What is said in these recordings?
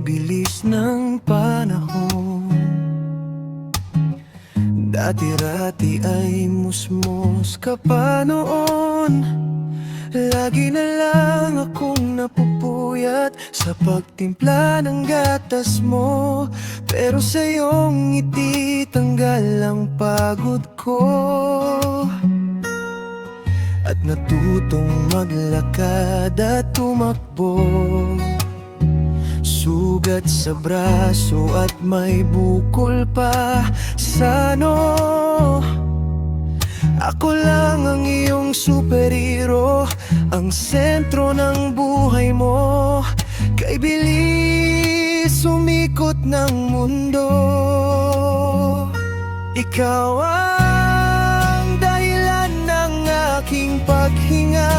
bilis ng panahon. Dati-rati ay musmos ka pa noon. Lagi na lang akong napupuyat sa pagtimpla ng gatas mo, pero sa iyong ngiti tanggal ang pagod ko. At natutong maglakad at tumakbo, sugat sa braso at may bukol pa sa noo. Ako lang ang iyong superhero, ang sentro ng buhay mo. Kay bilis sumikot ng mundo. Ikaw ang dahilan ng aking paghinga.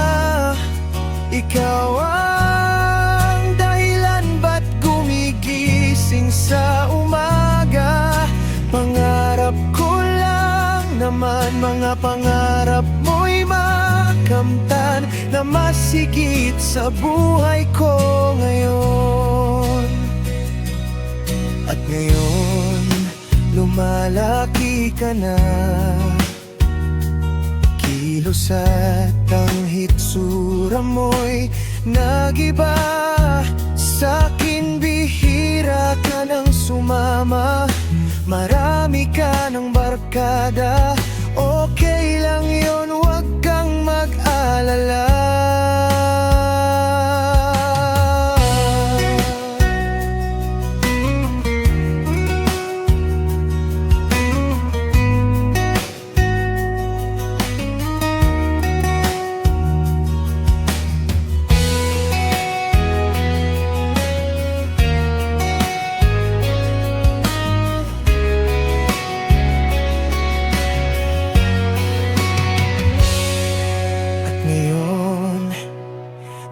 Ikaw ang dahilan ba't gumigising sa umaga. Pangarap ko naman mga pangarap mo'y makamtan, na mas higit sa buhay ko ngayon. At ngayon, lumalaki ka na, kilos at ang hitsura mo'y nagiba. Sa'kin bihira ka nang sumama, marami ka ng barkada. Okay lang yun, huwag kang mag-alala.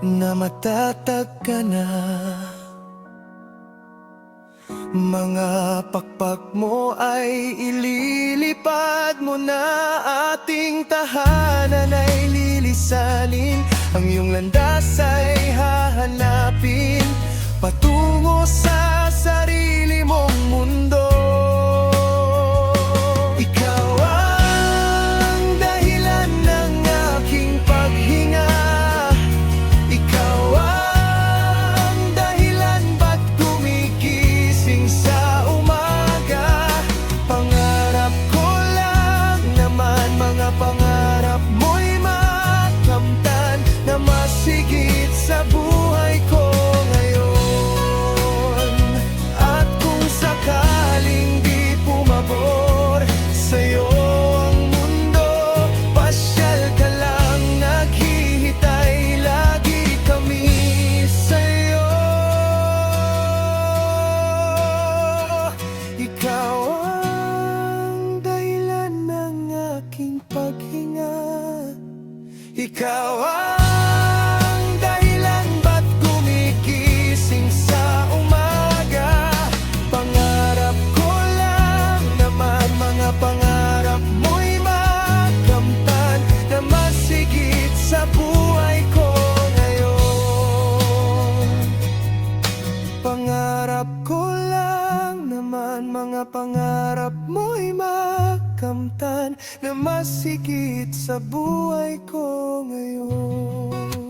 Na matatag ka na, mga pakpak mo ay ililipad mo na. Ating tahanan ay lilisanin, ang iyong landas ay hahanapin, patungo sa sarili mong mundo. Ikaw ang dahilan ng aking paghinga. Pangarap mo'y makamtan, na mas higit sa buhay ko ngayon. At kung sakaling di pumabor sa'yo ang mundo, pasyal ka lang, naghihintay lagi kami sa'yo. Ikaw ang dahilan ng aking paghinga. Ikaw ang dahilan ba't gumigising sa umaga. Pangarap ko lang naman mga pangarap mo'y makamtan, na mas higit sa buhay ko ngayon. Pangarap ko lang naman mga pangarap mo'y makamtan, na mas higit sa buhay ko ngayon.